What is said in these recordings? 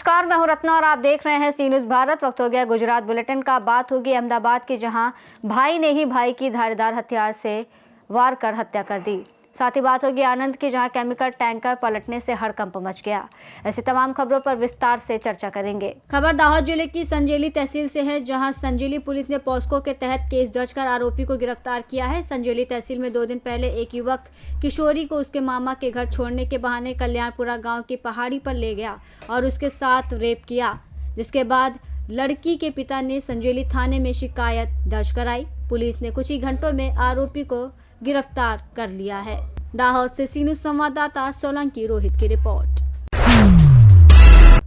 नमस्कार, मैं हूं रत्ना और आप देख रहे हैं सी न्यूज़ भारत। वक्त हो गया गुजरात बुलेटिन का। बात होगी अहमदाबाद की, जहां भाई ने ही भाई की धारदार हथियार से वार कर हत्या कर दी। साथ ही बात होगी आनंद की, जहां केमिकल टैंकर पलटने से हड़कंप मच गया। ऐसी तमाम खबरों पर विस्तार से चर्चा करेंगे। खबर दाहोद जिले की संजेली तहसील से है, जहां संजेली पुलिस ने पॉस्को के तहत केस दर्ज कर आरोपी को गिरफ्तार किया है। संजेली तहसील में 2 दिन पहले एक युवक किशोरी को उसके मामा के घर छोड़ने के बहाने कल्याणपुरा गांव की पहाड़ी पर ले गया और उसके साथ रेप किया, जिसके बाद लड़की के पिता ने संजेली थाने में शिकायत दर्ज कराई। पुलिस ने कुछ ही घंटों में आरोपी को गिरफ्तार कर लिया है। दाहोद से सी न्यूज़ संवाददाता सोलंकी रोहित की रिपोर्ट।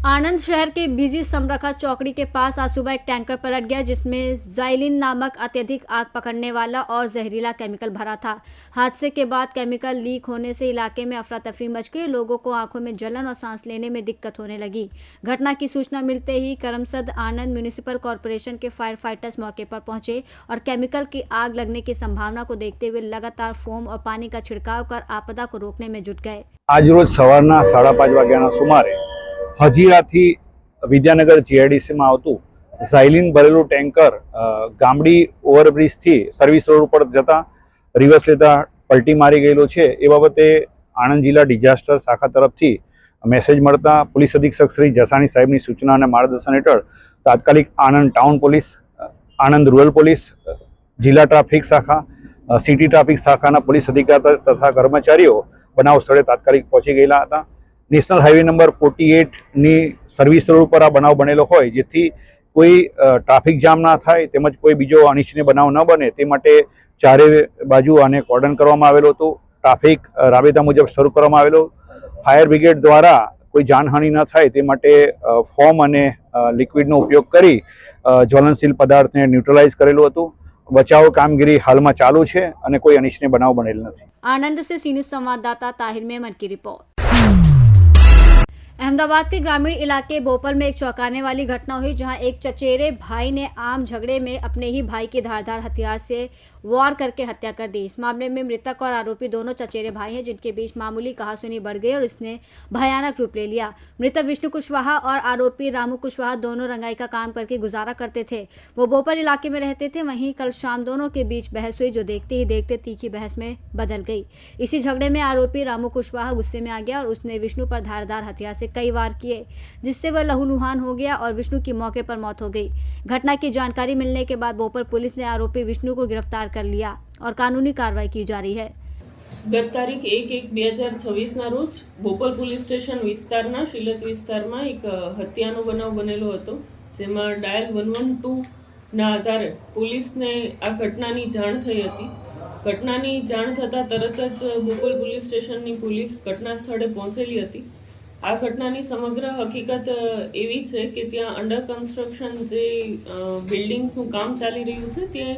आनंद शहर के बिजी समरखा चौकड़ी के पास आज सुबह एक टैंकर पलट गया, जिसमें ज़ाइलिन नामक अत्यधिक आग पकड़ने वाला और जहरीला केमिकल भरा था। हादसे के बाद केमिकल लीक होने से इलाके में अफरा तफरी मच गई। लोगों को आंखों में जलन और सांस लेने में दिक्कत होने लगी। घटना की सूचना मिलते ही करमसद आनंद म्यूनिसिपल कॉरपोरेशन के फायर फाइटर्स मौके पर पहुंचे और केमिकल की आग लगने की संभावना को देखते हुए लगातार फोम और पानी का छिड़काव कर आपदा को रोकने में जुट गए। आज रोज सवाરના 5:30 વાગ્યાના સુમારે હજીરાથી વિદ્યાનગર જીઆઈડીસીમાં આવતું ઝાઇલિન ભરેલું ટેન્કર ગામડી ઓવરબ્રિજથી સર્વિસ રોડ ઉપર જતા રિવર્સ લેતા પલટી મારી ગયેલો છે। એ બાબતે આણંદ જિલ્લા ડિઝાસ્ટર શાખા તરફથી મેસેજ મળતા પોલીસ અધિક્ષક શ્રી જસાણી સાહેબની સૂચના અને માર્ગદર્શન હેઠળ તાત્કાલિક Anand town police, Anand rural police, જિલ્લા ટ્રાફિક શાખા, સિટી ટ્રાફિક શાખાના પોલીસ અધિકારી તથા કર્મચારીઓ બનાવ સ્થળે તાત્કાલિક પહોંચી ગયેલા હતા। નેશનલ હાઈવે નંબર 48ની સર્વિસ રોડ ઉપર આ બનાવ બનેલો હોય, જેથી કોઈ ટ્રાફિક જામ ના થાય તેમજ કોઈ બીજો અનિચ્છનીય બનાવ ન બને તે માટે ચારે બાજુ આને કોર્ડન કરવામાં આવેલો હતો। ટ્રાફિક રાબેતા મુજબ શરૂ કરવામાં આવેલો। ફાયર બ્રિગેડ દ્વારા કોઈ જાનહાનિ ન થાય તે માટે ફોમ અને લિક્વિડનો ઉપયોગ કરી જ્વલનશીલ પદાર્થને ન્યુટ્રલાઇઝ કરેલું હતું। बचाव कामगिरी हाल में चालू है और कोई अनिच्छनीय बनाव बनेल नहीं। आनंद से सी न्यूज़ संवाददाता ताहिर मेमन की रिपोर्ट। अहमदाबाद के ग्रामीण इलाके भोपाल में एक चौंकाने वाली घटना हुई, जहां एक चचेरे भाई ने आम झगड़े में अपने ही भाई की धारदार हथियार से वार करके हत्या कर दी। इस मामले में मृतक और आरोपी दोनों चचेरे भाई हैं, जिनके बीच मामूली कहासुनी बढ़ गई और इसने भयानक रूप ले लिया। मृतक विष्णु कुशवाहा और आरोपी रामू कुशवाहा दोनों रंगाई का काम करके गुजारा करते थे। वो भोपाल इलाके में रहते थे। वहीं कल शाम दोनों के बीच बहस हुई, जो देखते ही देखते तीखी बहस में बदल गई। इसी झगड़े में आरोपी रामू कुशवाहा गुस्से में आ गया और उसने विष्णु पर धारदार हथियार से कई वार किए, जिससे वह लहूलुहान हो गया और विष्णु की मौके पर मौत हो गई। घटना की जानकारी मिलने के बाद भोपाल पुलिस ने आरोपी विष्णु को गिरफ्तार कर लिया और कानूनी कार्रवाई की जा रही है। गत तारीख 1/1/2024 रोज भोपाल पुलिस स्टेशन विस्तारना शिलत विस्तारमा एक हत्यानो बनाव बनेलो हतो, जेमां डायल 112 ना आधारे पुलिसने आ घटनानी जाण थई हती। घटनानी जाण थता तरत ज भोपाल पुलिस स्टेशननी पुलिस घटना स्थळे पहोंचेली हती। आ घटनानी समग्र हकीकत एवी छे के त्यां अंडर कन्स्ट्रक्शन जे बिल्डिंग्सनुं काम चाली रह्युं छे, त्यां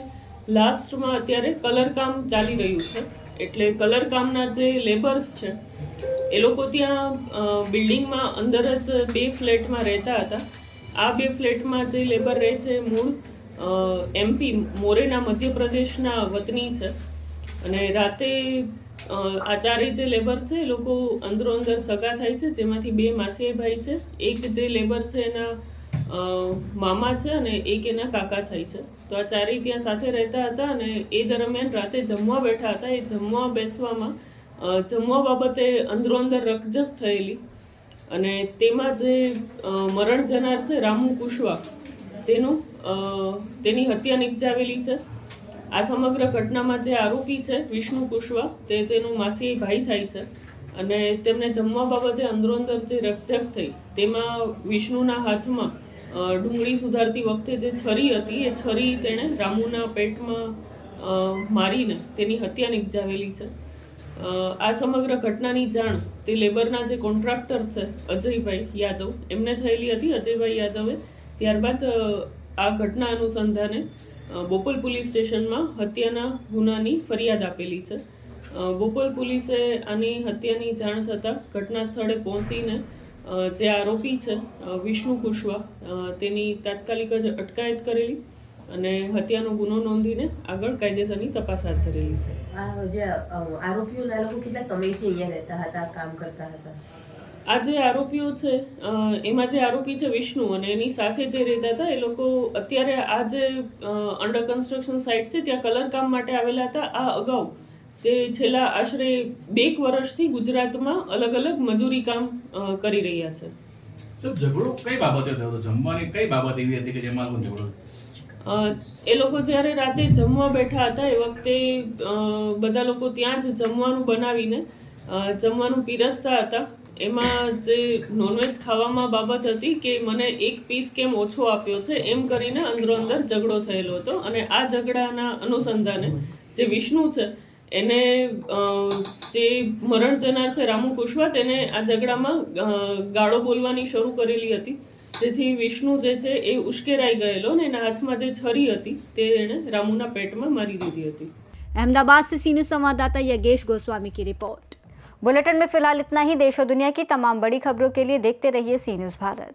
लास्टमां अत्यारे कलर काम चाली रह्युं छे। एटले कलर कामना जे लेबर्स छे ए लोको त्यां बिल्डिंगमां अंदर ज 2 फ्लेटमां રહેતા હતા। आ 2 फ्लेटमां जे लेबर रहे छे मूळ एमपी मोरेना मध्यप्रदेशना वतनी छे અને રાતે આ ચારે જે લેબર છે એ લોકો અંદરો અંદર સગા થાય છે, જેમાંથી 2 માસીયાઈ ભાઈ છે, એક જે લેબર છે એના મામા છે અને એક એના કાકા થાય છે। તો આ ચારેય ત્યાં સાથે રહેતા હતા અને એ દરમિયાન રાતે જમવા બેઠા હતા। એ જમવા બેસવામાં જમવા બાબતે અંદરો અંદર રકઝક થયેલી અને તેમાં જે મરણ જનાર છે રામુ કુશવા તેની હત્યા નિપજાવેલી છે। આ સમગ્ર ઘટનામાં જે આરોપી છે વિષ્ણુ કુશવા તેનો માસીયાઈ ભાઈ થાય છે અને તેમને જમવા બાબતે અંદરો અંદર જે રકઝક થઈ તેમાં વિષ્ણુના હાથમાં ડુંગળી સુધારતી વખતે જે છરી હતી એ છરી તેણે રામુના પેટમાં મારીને તેની હત્યા નિપજાવેલી છે। આ સમગ્ર ઘટનાની જાણ તે લેબરના જે કોન્ટ્રાક્ટર છે અજયભાઈ યાદવ એમને થયેલી હતી। અજયભાઈ યાદવે ત્યારબાદ આ ઘટના અનુસંધાને બોપલ પોલીસ સ્ટેશનમાં હત્યાના ગુનાની ફરિયાદ આપેલી છે। બોપલ પોલીસે આની હત્યાની જાણ થતાં ઘટના સ્થળે પહોંચીને જે આરોપી છે વિષ્ણુ કુશવા તેની તાત્કાલિક જ અટકાયત કરેલી અને હત્યાનો ગુનો નોંધીને આગળ કાયદેસરની તપાસ હાથ ધરેલી છે। જે આરોપીઓના લોકો કેટલા સમયથી અહીંયા રહેતા હતા, કામ કરતા હતા? આ જે આરોપીઓ છે એમાં જે આરોપી છે વિષ્ણુ અને એની સાથે જે રહેતા હતા એ લોકો અત્યારે આ જે અંડર કન્સ્ટ્રક્શન સાઇટ છે ત્યાં કલર કામ માટે આવેલા હતા. આ અગાઉ તે છેલ્લા આશરે 2 વર્ષથી ગુજરાતમાં અલગ અલગ મજૂરી કામ કરી રહ્યા છે. સર, ઝઘડો કઈ બાબતે થયો હતો? જમવાની કઈ બાબત એવી હતી કે જેમાં કોઈ ઝઘડો? એ લોકો જ્યારે રાતે જમવા બેઠા હતા એ વખતે બધા લોકો ત્યાં જ જમવાનું બનાવીને જમવાનું પીરસતા હતા. એમાં જે નોનવેજ ખાવામાં બાબત હતી કે મને 1 પીસ કેમ ઓછો આપ્યો છે એમ કરીને અંદરો અંદર ઝઘડો થયેલો હતો. અને આ ઝઘડાના અનુસંધાને જે વિષ્ણુ છે એને જે મરણ જનાર છે રામુ કુશવા તેને આ ઝઘડામાં ગાળો બોલવાની શરૂ કરેલી હતી, જેથી વિષ્ણુ જે છે એ ઉશ્કેરાઈ ગયેલો અને એના હાથમાં જે છરી હતી તે એણે રામુના પેટમાં મારી દીધી હતી. अहमदाबाद से सी न्यूज़ संवाददाता यज्ञेश गोस्वामी की रिपोर्ट। बुलेटिन में फिलहाल इतना ही। देश और दुनिया की तमाम बड़ी खबरों के लिए देखते रहिए सी न्यूज़ भारत।